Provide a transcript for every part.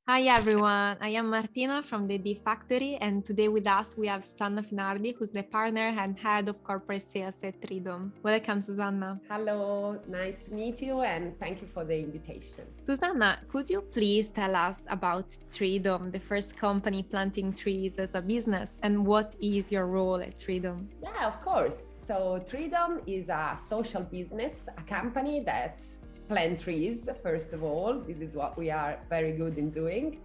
Hi everyone, I am Martina from the D Factory, and today with us we have Susanna Finardi, who's the partner and head of corporate sales at Tridom. Welcome, Susanna. Hello, nice to meet you and thank you for the invitation. Susanna, could you please tell us about Tridom, the first company planting trees as a business, and what is your role at Tridom? Yeah, of course. So Tridom is a social business, a company that plant trees, first of all. This is what we are very good in doing.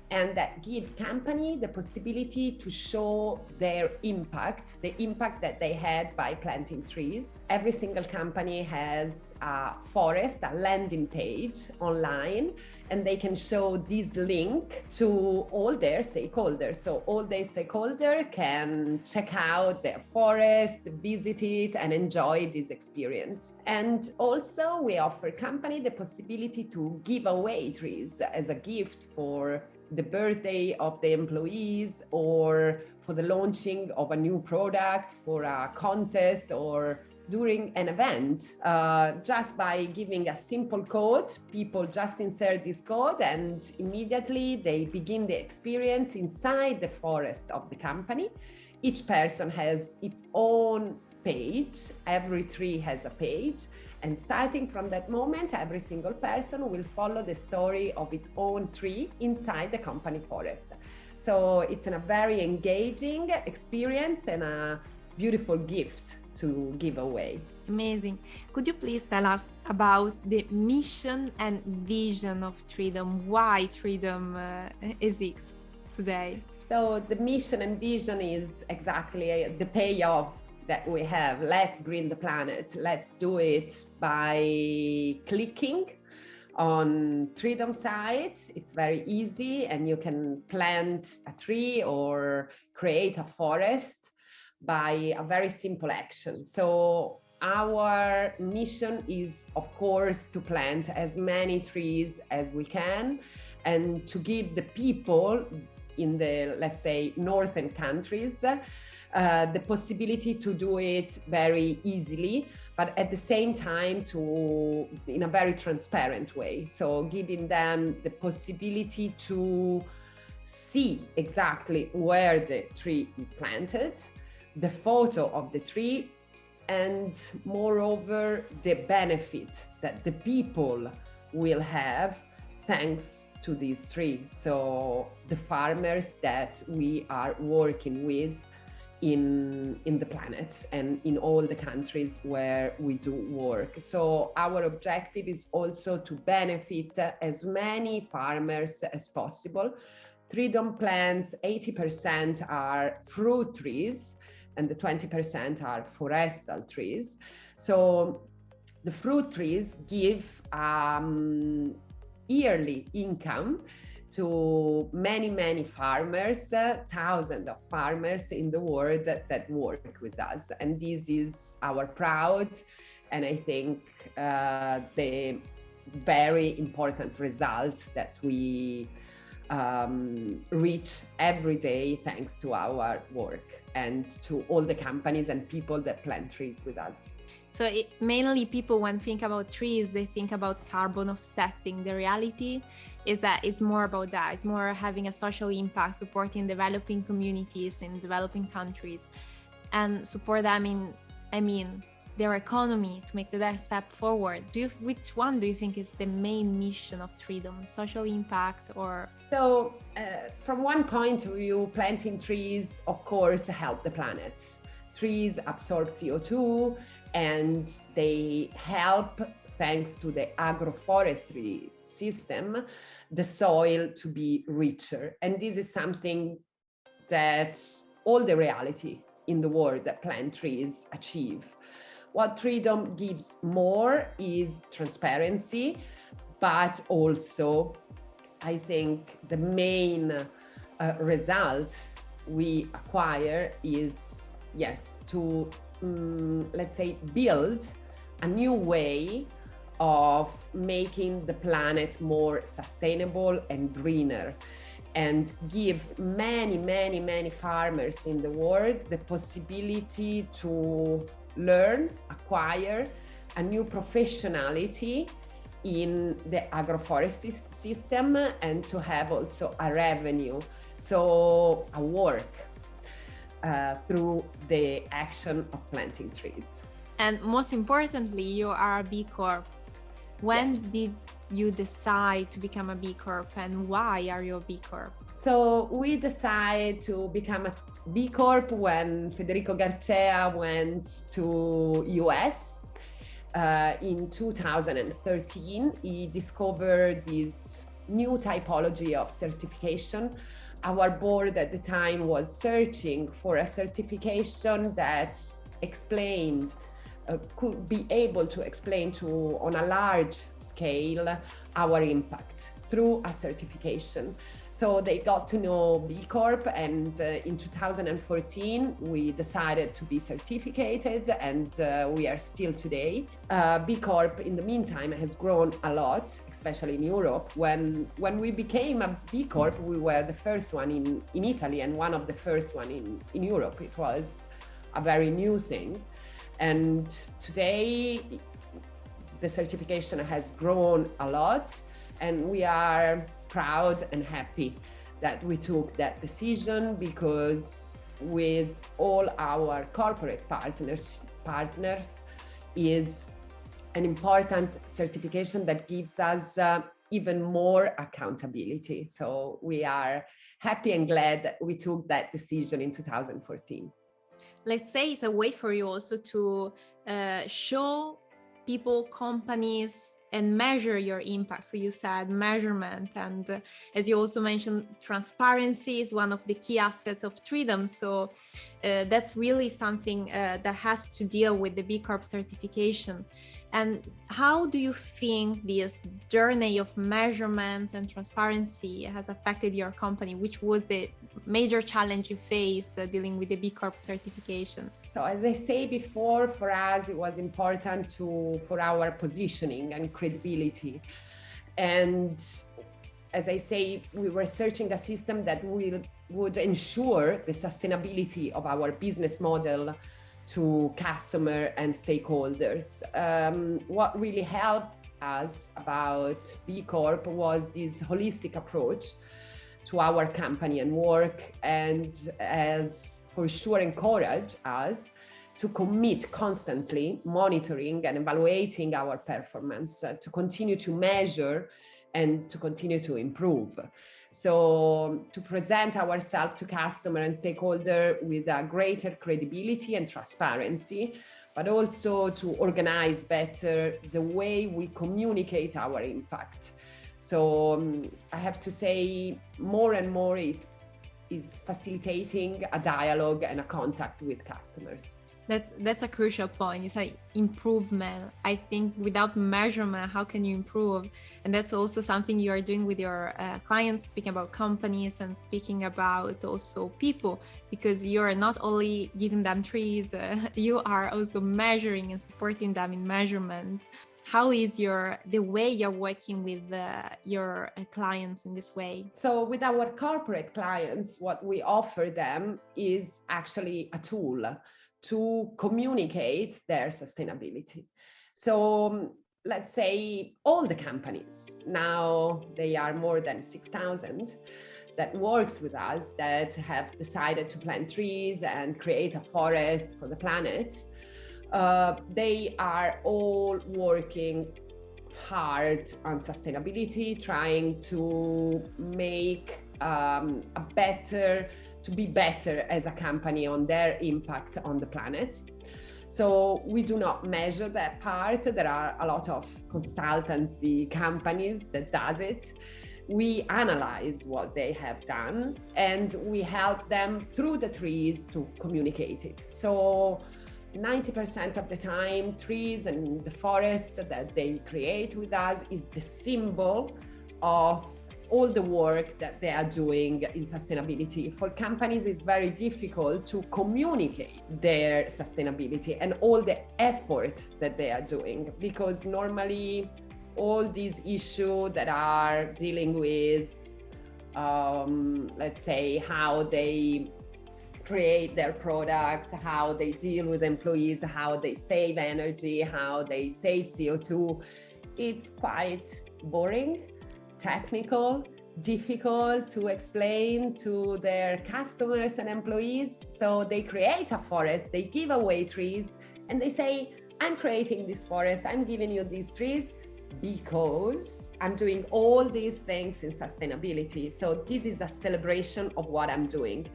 And that give company the possibility to show their impact, the impact that they had by planting trees. Every single company has a forest, a landing page online, and they can show this link to all their stakeholders. So all their stakeholders can check out their forest, visit it, and enjoy this experience. And also we offer company the possibility to give away trees as a gift for the birthday of the employees or for the launching of a new product, for a contest or during an event. Just by giving a simple code, people just insert this code and immediately they begin the experience inside the forest of the company. Each person has its own page. Every tree has a page. And starting from that moment, every single person will follow the story of its own tree inside the company forest. So it's a very engaging experience and a beautiful gift to give away. Amazing. Could you please tell us about the mission and vision of Tridom? Why Tridom exists today? So the mission and vision is exactly the payoff that we have. Let's green the planet. Let's do it by clicking on Tridom site. It's very easy and you can plant a tree or create a forest by a very simple action. So our mission is, of course, to plant as many trees as we can and to give the people in the, let's say, northern countries the possibility to do it very easily, but at the same time in a very transparent way. So giving them the possibility to see exactly where the tree is planted, the photo of the tree, and moreover, the benefit that the people will have thanks to this tree. So the farmers that we are working with in the planet and in all the countries where we do work. So our objective is also to benefit as many farmers as possible. Tridom plants, 80% are fruit trees and the 20% are forestal trees. So the fruit trees give yearly income to many farmers, thousands of farmers in the world that work with us. And this is our proud and I think the very important results that we reach every day thanks to our work and to all the companies and people that plant trees with us. So mainly people, when think about trees, they think about carbon offsetting. The reality is that it's more about that. It's more having a social impact, supporting developing communities in developing countries and support them in, their economy to make the next step forward. Which one do you think is the main mission of Tridom? Social impact or? So from one point of view, planting trees, of course, help the planet. Trees absorb CO2 and they help, thanks to the agroforestry system, the soil to be richer. And this is something that all the reality in the world that plant trees achieve. What Tridom gives more is transparency, but also I think the main result we acquire is, yes, to let's say build a new way of making the planet more sustainable and greener and give many farmers in the world the possibility to learn, acquire a new professionality in the agroforestry system and to have also a revenue, so a work through the action of planting trees. And most importantly, you are a B Corp. When Yes. did you decide to become a B Corp, and why are you a B Corp? So we decided to become a B Corp when Federico Garcia went to US. In 2013, he discovered this new typology of certification. Our board at the time was searching for a certification that explained, could be able to explain to on a large scale our impact through a certification. So they got to know B Corp, and in 2014 we decided to be certificated, and we are still today. B Corp in the meantime has grown a lot, especially in Europe. When we became a B Corp, we were the first one in Italy and one of the first one in Europe. It was a very new thing. And today the certification has grown a lot, and we are proud and happy that we took that decision, because with all our corporate partners is an important certification that gives us even more accountability. So we are happy and glad that we took that decision in 2014. Let's say it's a way for you also to show people, companies, and measure your impact. So you said measurement, and as you also mentioned, transparency is one of the key assets of Treedom. So that's really something that has to deal with the B Corp certification. And how do you think this journey of measurements and transparency has affected your company? Which was the major challenge you faced dealing with the B Corp certification? So as I say before, for us, it was important for our positioning and credibility. And as I say, we were searching a system that would ensure the sustainability of our business model to customer and stakeholders. What really helped us about B Corp was this holistic approach to our company and work, and as for sure encourage us to commit constantly monitoring and evaluating our performance, to continue to measure and to continue to improve. So to present ourselves to customer and stakeholder with a greater credibility and transparency, but also to organize better the way we communicate our impact. So I have to say, more and more it is facilitating a dialogue and a contact with customers. That's a crucial point. You say improvement. I think without measurement, how can you improve? And that's also something you are doing with your clients, speaking about companies and speaking about also people, because you are not only giving them trees, you are also measuring and supporting them in measurement. How is the way you're working with your clients in this way? So with our corporate clients, what we offer them is actually a tool to communicate their sustainability. So let's say all the companies, now they are more than 6,000, that works with us, that have decided to plant trees and create a forest for the planet. They are all working hard on sustainability, trying to make to be better as a company on their impact on the planet. So we do not measure that part. There are a lot of consultancy companies that does it. We analyze what they have done and we help them through the trees to communicate it. So 90% of the time, trees and the forest that they create with us is the symbol of all the work that they are doing in sustainability. For companies, it's very difficult to communicate their sustainability and all the effort that they are doing, because normally all these issues that are dealing with, let's say, how they create their product, how they deal with employees, how they save energy, how they save CO2, it's quite boring, technical, difficult to explain to their customers and employees. So they create a forest, they give away trees, and they say, I'm creating this forest, I'm giving you these trees because I'm doing all these things in sustainability. So this is a celebration of what I'm doing.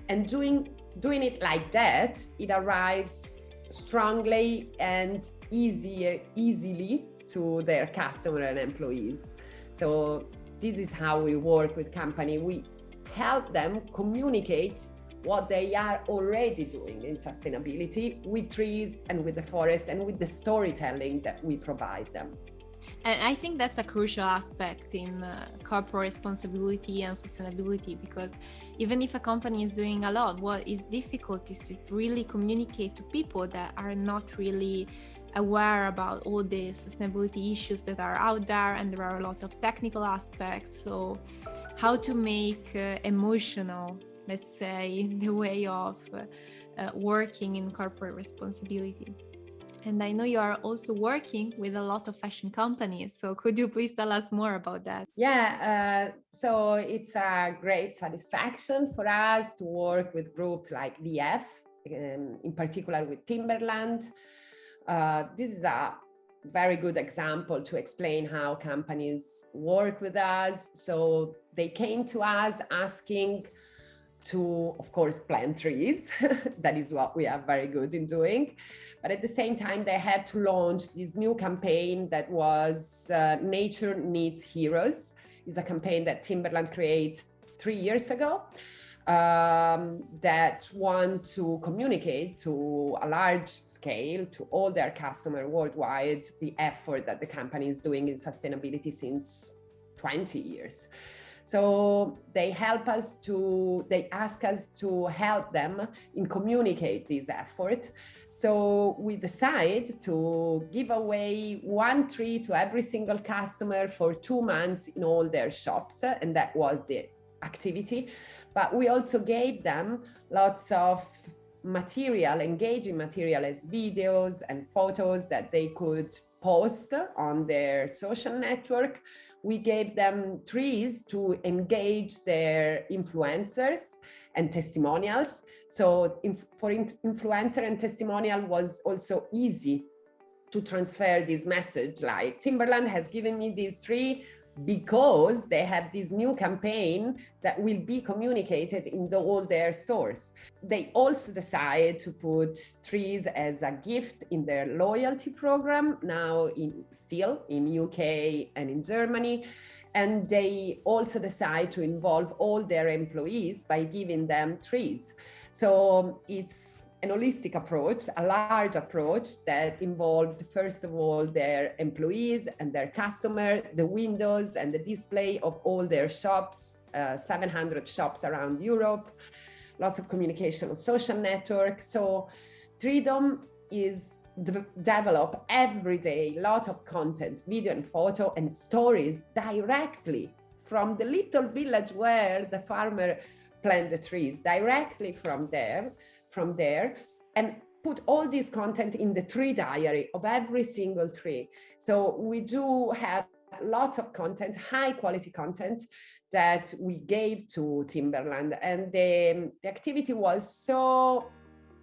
And doing it like that, it arrives strongly and easily to their customer and employees. So this is how we work with company. We help them communicate what they are already doing in sustainability with trees and with the forest and with the storytelling that we provide them. And I think that's a crucial aspect in corporate responsibility and sustainability, because even if a company is doing a lot, what is difficult is to really communicate to people that are not really aware about all the sustainability issues that are out there, and there are a lot of technical aspects. So how to make emotional, let's say, the way of working in corporate responsibility. And I know you are also working with a lot of fashion companies. So could you please tell us more about that? Yeah, so it's a great satisfaction for us to work with groups like VF, in particular with Timberland. This is a very good example to explain how companies work with us. So they came to us asking to, of course, plant trees. That is what we are very good in doing. But at the same time, they had to launch this new campaign that was Nature Needs Heroes. It's a campaign that Timberland created 3 years ago that want to communicate to a large scale to all their customers worldwide the effort that the company is doing in sustainability since 20 years. So they ask us to help them in communicate this effort. So we decide to give away 1 tree to every single customer for 2 months in all their shops. And that was the activity. But we also gave them lots of material, engaging material as videos and photos that they could post on their social network. We gave them trees to engage their influencers and testimonials. So for influencer and testimonial was also easy to transfer this message, like Timberland has given me this tree because they have this new campaign that will be communicated in all their stores. They also decide to put trees as a gift in their loyalty program, now still in UK and in Germany. And they also decide to involve all their employees by giving them trees. So it's an holistic approach, a large approach that involved, first of all, their employees and their customer, the windows and the display of all their shops, 700 shops around Europe, lots of communication on social network. So Treedom is develop every day, lot of content, video and photo and stories directly from the little village where the farmer planted the trees, directly from there, and put all this content in the tree diary of every single tree. So we do have lots of content, high quality content that we gave to Timberland, and the activity was so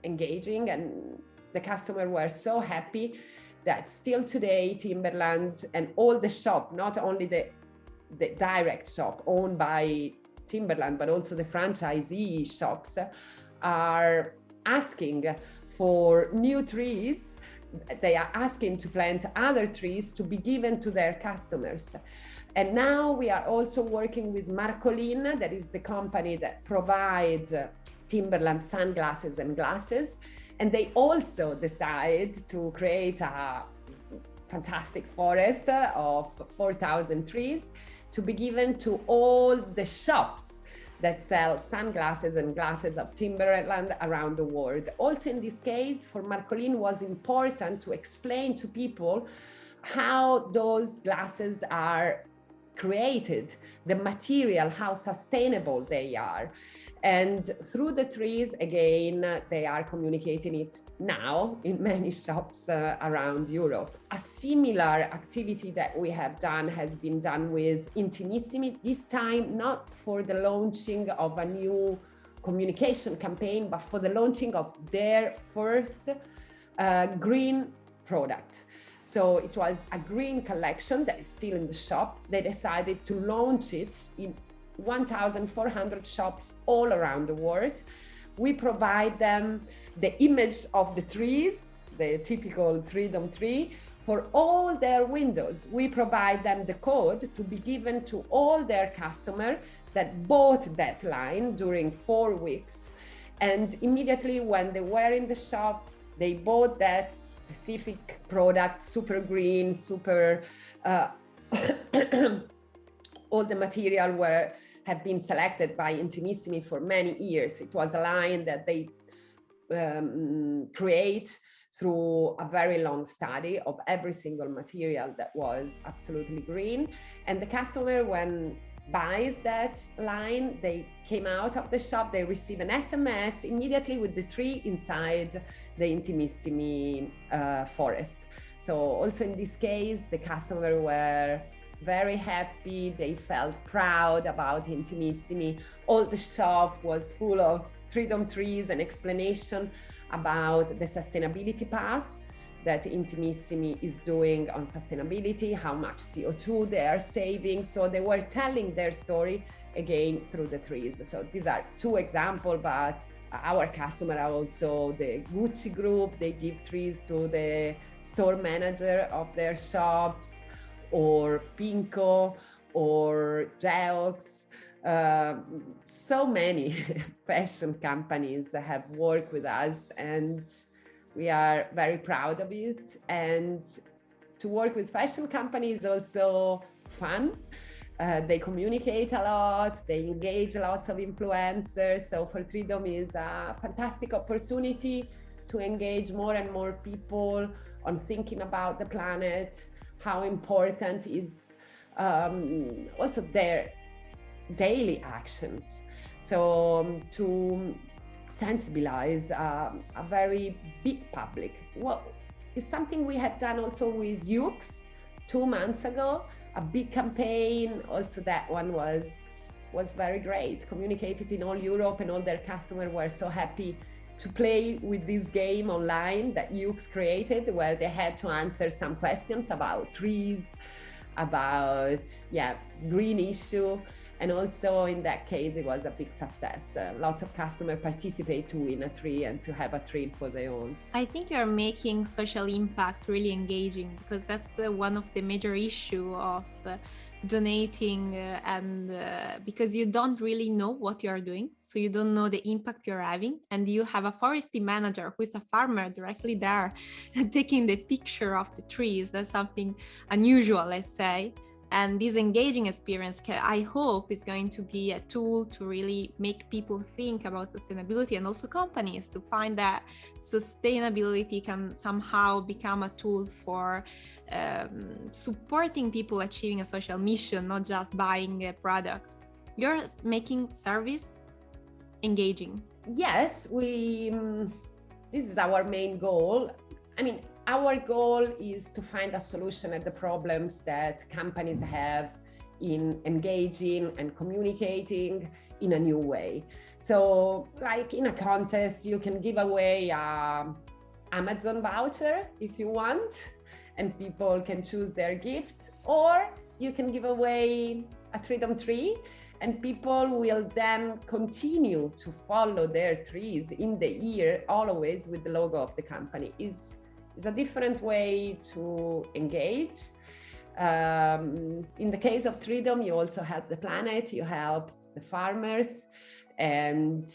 engaging and the customers were so happy that still today Timberland and all the shop, not only the direct shop owned by Timberland, but also the franchisee shops are asking for new trees. They are asking to plant other trees to be given to their customers. And now we are also working with Marcolin, that is the company that provides Timberland sunglasses and glasses. And they also decide to create a fantastic forest of 4,000 trees to be given to all the shops that sell sunglasses and glasses of Timberland around the world. Also in this case, for Marcolin was important to explain to people how those glasses are created, the material, how sustainable they are. And through the trees, again, they are communicating it now in many shops around Europe. A similar activity that we have done has been done with Intimissimi, this time not for the launching of a new communication campaign, but for the launching of their first green product. So it was a green collection that is still in the shop. They decided to launch it in 1,400 shops all around the world. We provide them the image of the trees, the typical Tridom tree, for all their windows. We provide them the code to be given to all their customers that bought that line during 4 weeks. And immediately when they were in the shop, they bought that specific product, super green, super, all the material have been selected by Intimissimi for many years. It was a line that they create through a very long study of every single material that was absolutely green. And the customer, when buys that line, they came out of the shop, they receive an SMS immediately with the tree inside the Intimissimi forest. So also in this case, the customer were very happy, they felt proud about Intimissimi. All the shop was full of Tridom trees and explanation about the sustainability path that Intimissimi is doing on sustainability, how much CO2 they are saving. So they were telling their story again through the trees. So these are 2 examples, but our customer are also the Gucci group. They give trees to the store manager of their shops, or Pinko, or Geox. So many fashion companies have worked with us, and we are very proud of it. And to work with fashion companies is also fun. They communicate a lot, they engage lots of influencers. So for Tridom is a fantastic opportunity to engage more and more people on thinking about the planet, how important is also their daily actions. So to sensibilize a very big public. Well, it's something we have done also with YOOX 2 months ago, a big campaign. Also that one was very great, communicated in all Europe, and all their customers were so happy to play with this game online that YOOX created, where they had to answer some questions about trees, about green issue. And also in that case, it was a big success. Lots of customers participate to win a tree and to have a tree for their own. I think you're making social impact really engaging, because that's one of the major issue of donating, and because you don't really know what you are doing, so you don't know the impact you're having, and you have a forestry manager who is a farmer directly there taking the picture of the trees. That's something unusual, let's say. And this engaging experience, I hope, is going to be a tool to really make people think about sustainability, and also companies to find that sustainability can somehow become a tool for supporting people achieving a social mission, not just buying a product. You're making service engaging. Yes, this is our main goal. I mean, our goal is to find a solution at the problems that companies have in engaging and communicating in a new way. So like in a contest, you can give away an Amazon voucher if you want, and people can choose their gift, or you can give away a Tridom tree, and people will then continue to follow their trees in the year, always with the logo of the company. Is a different way to engage. In the case of Tridom, you also help the planet, you help the farmers, and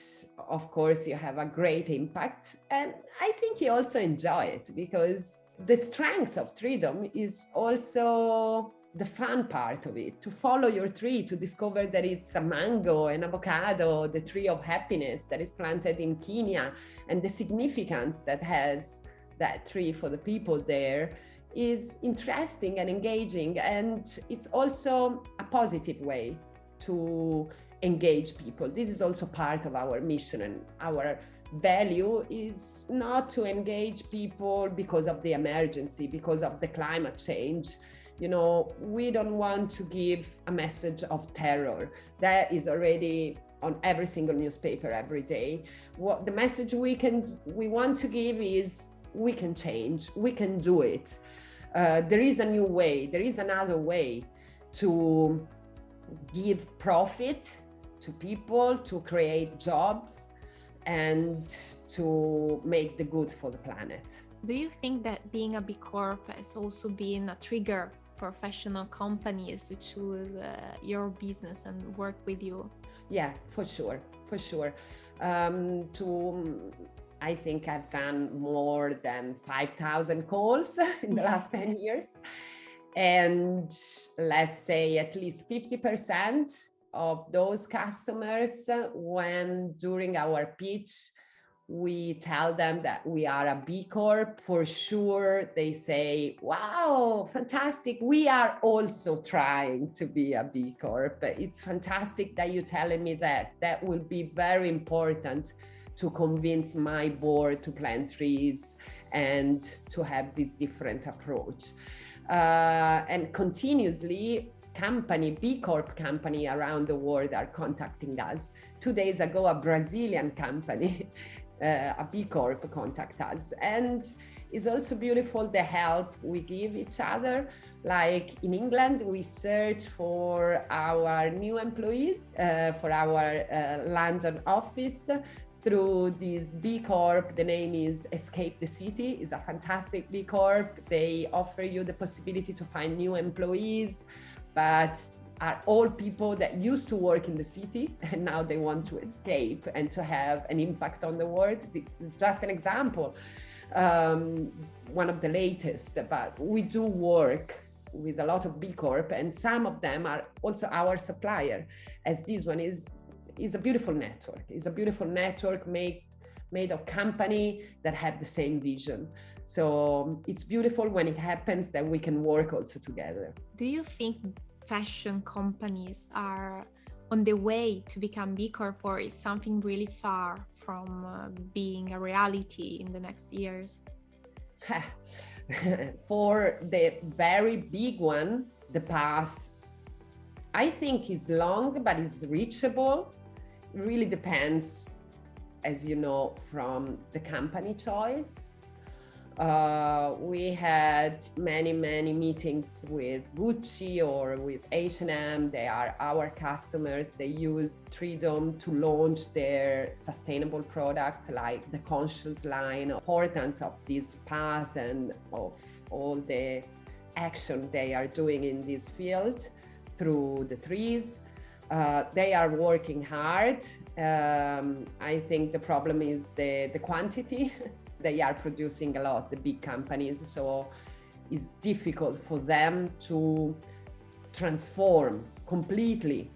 of course you have a great impact. And I think you also enjoy it, because the strength of Tridom is also the fun part of it, to follow your tree, to discover that it's a mango, an avocado, the tree of happiness that is planted in Kenya, and the significance that has that tree for the people there is interesting and engaging, and it's also a positive way to engage people. This is also part of our mission, and our value is not to engage people because of the emergency, because of the climate change. You know, we don't want to give a message of terror that is already on every single newspaper every day. What the message we want to give is, we can change, we can do it. There is a new way, there is another way to give profit to people, to create jobs, and to make the good for the planet. Do you think that being a B Corp has also been a trigger for professional companies to choose your business and work with you? Yeah, for sure. I think I've done more than 5,000 calls in the last 10 years. And let's say at least 50% of those customers, when during our pitch, we tell them that we are a B Corp, for sure they say, wow, fantastic. We are also trying to be a B Corp. It's fantastic that you're telling me that. That will be very important to convince my board to plant trees and to have this different approach. And continuously, B Corp company around the world are contacting us. 2 days ago, a Brazilian company, a B Corp, contact us. And it's also beautiful the help we give each other. Like in England, we search for our new employees for our London office through this B Corp. The name is Escape the City. It's a fantastic B Corp. They offer you the possibility to find new employees, but are all people that used to work in the city and now they want to escape and to have an impact on the world. This is just an example, one of the latest, but we do work with a lot of B Corp, and some of them are also our supplier, as this one is a beautiful network. It's a beautiful network made of company that have the same vision. So it's beautiful when it happens that we can work also together. Do you think fashion companies are on the way to become B Corp, or is something really far from being a reality in the next years? For the very big one, the path, I think, is long, but is reachable. It really depends, as you know, from the company choice. We had many meetings with Gucci or with H&M. They are our customers. They use Treedom to launch their sustainable product, like the Conscious line. Importance of this path and of all the action they are doing in this field through the trees. They are working hard. I think the problem is the quantity. They are producing a lot, the big companies, so it's difficult for them to transform completely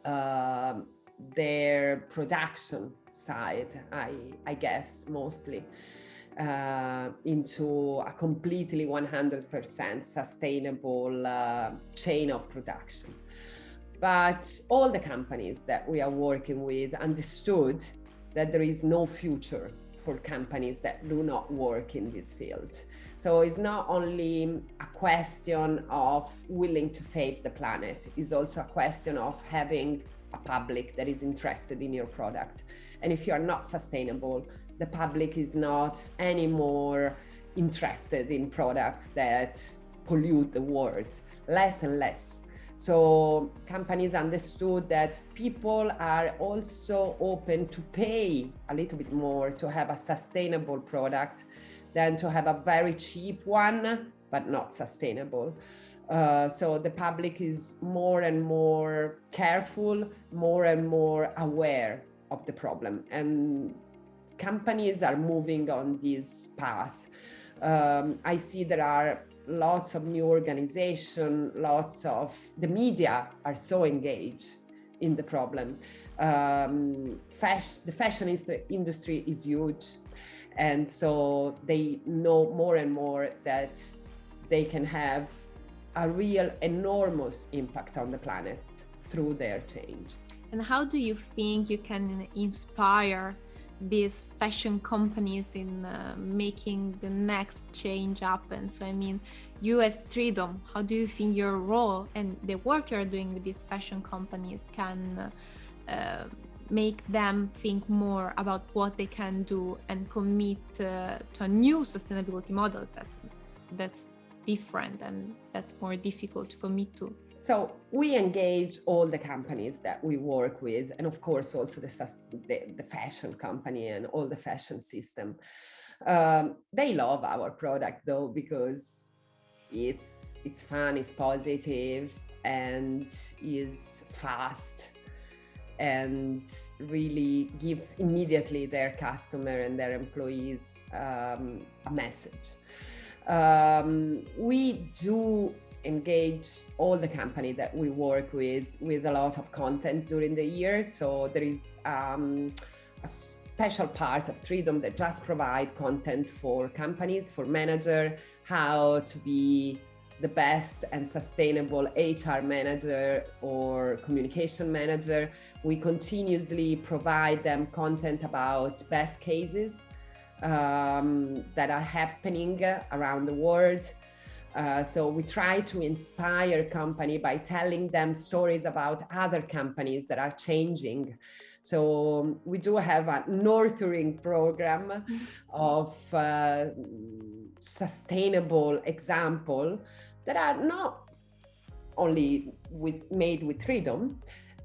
their production side, I guess, mostly into a completely 100% sustainable chain of production. But all the companies that we are working with understood that there is no future for companies that do not work in this field. So it's not only a question of willing to save the planet, it's also a question of having a public that is interested in your product. And if you are not sustainable, the public is not anymore interested in products that pollute the world, less and less. So companies understood that people are also open to pay a little bit more to have a sustainable product than to have a very cheap one, but not sustainable. So the public is more and more careful, more and more aware of the problem. And companies are moving on this path. I see there are lots of new organization, the media are so engaged in the problem. The fashion industry is huge. And so they know more and more that they can have a real enormous impact on the planet through their change. And how do you think you can inspire these fashion companies in making the next change happen? So I mean, you as Tridom, how do you think your role and the work you're doing with these fashion companies can make them think more about what they can do and commit to a new sustainability models that's different and that's more difficult to commit to? So we engage all the companies that we work with, and of course also the fashion company and all the fashion system. They love our product though, because it's fun, it's positive, and is fast, and really gives immediately their customer and their employees a message. We do engage all the company that we work with a lot of content during the year. So there is a special part of Tridom that just provide content for companies, for manager, how to be the best and sustainable HR manager or communication manager. We continuously provide them content about best cases that are happening around the world. So we try to inspire company by telling them stories about other companies that are changing. So we do have a nurturing program of sustainable example that are not only made with Tridom,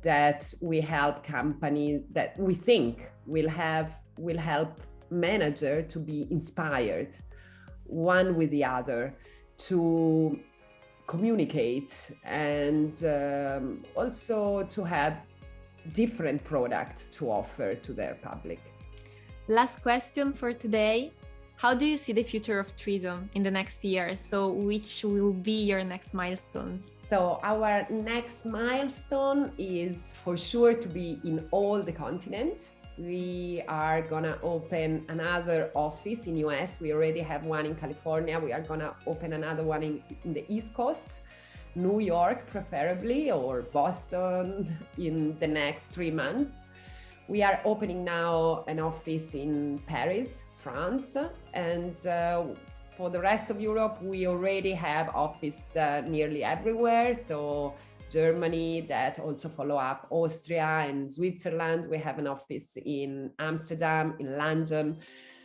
that we help company that we think will help manager to be inspired one with the other, to communicate, and also to have different product to offer to their public. Last question for today. How do you see the future of Tridom in the next year? So which will be your next milestones? So our next milestone is for sure to be in all the continents. We are gonna open another office in US. We already have one in California. We are gonna open another one in the East Coast, New York preferably, or Boston in the next 3 months. We are opening now an office in Paris, France, and for the rest of Europe, we already have office nearly everywhere. So Germany, that also follow up, Austria and Switzerland. We have an office in Amsterdam, in London.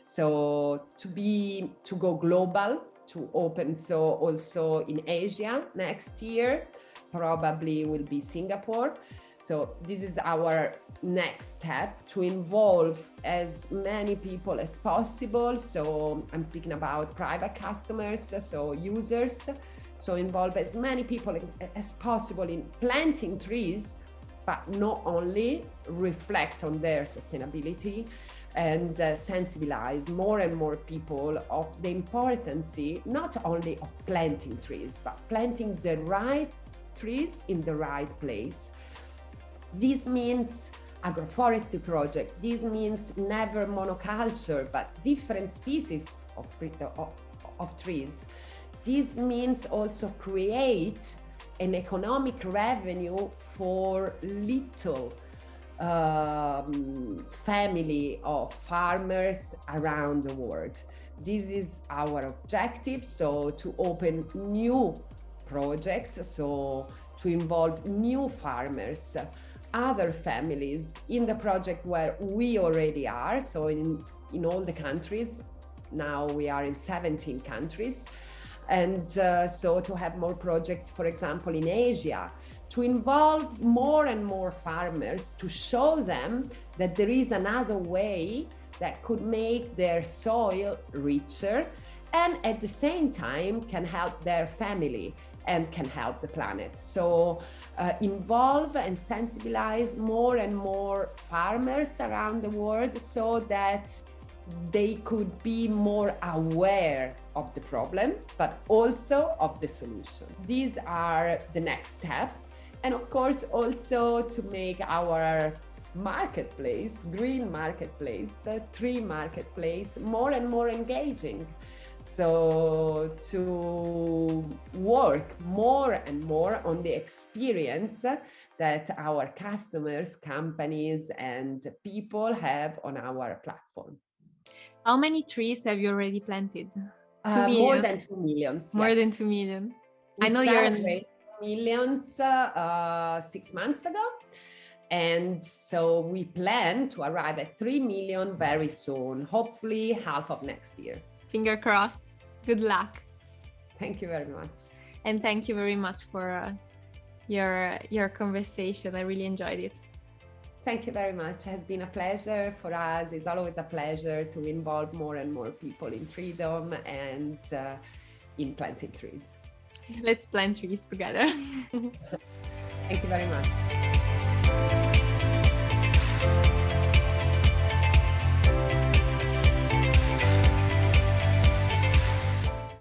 So to go global, to open, so also in Asia next year, probably will be Singapore. So this is our next step, to involve as many people as possible. So I'm speaking about private customers, so users. So involve as many people as possible in planting trees, but not only, reflect on their sustainability and sensibilize more and more people of the importance not only of planting trees, but planting the right trees in the right place. This means agroforestry project. This means never monoculture, but different species of trees. This means also create an economic revenue for little family of farmers around the world. This is our objective, so to open new projects, so to involve new farmers, other families in the project where we already are, so in all the countries. Now we are in 17 countries. And so to have more projects, for example, in Asia, to involve more and more farmers, to show them that there is another way that could make their soil richer and at the same time can help their family and can help the planet. So involve and sensibilize more and more farmers around the world so that they could be more aware of the problem, but also of the solution. These are the next step. And of course, also to make our marketplace, green marketplace, tree marketplace, more and more engaging. So to work more and more on the experience that our customers, companies, and people have on our platform. How many trees have you already planted? 2 million? More than 2 million. More yes. than 2 million. We I know you're in 2 millions 6 months ago. And so we plan to arrive at 3 million very soon, hopefully half of next year. Finger crossed. Good luck. Thank you very much. And thank you very much for your conversation. I really enjoyed it. Thank you very much. It has been a pleasure for us. It's always a pleasure to involve more and more people in Treedom and in planting trees. Let's plant trees together. Thank you very much.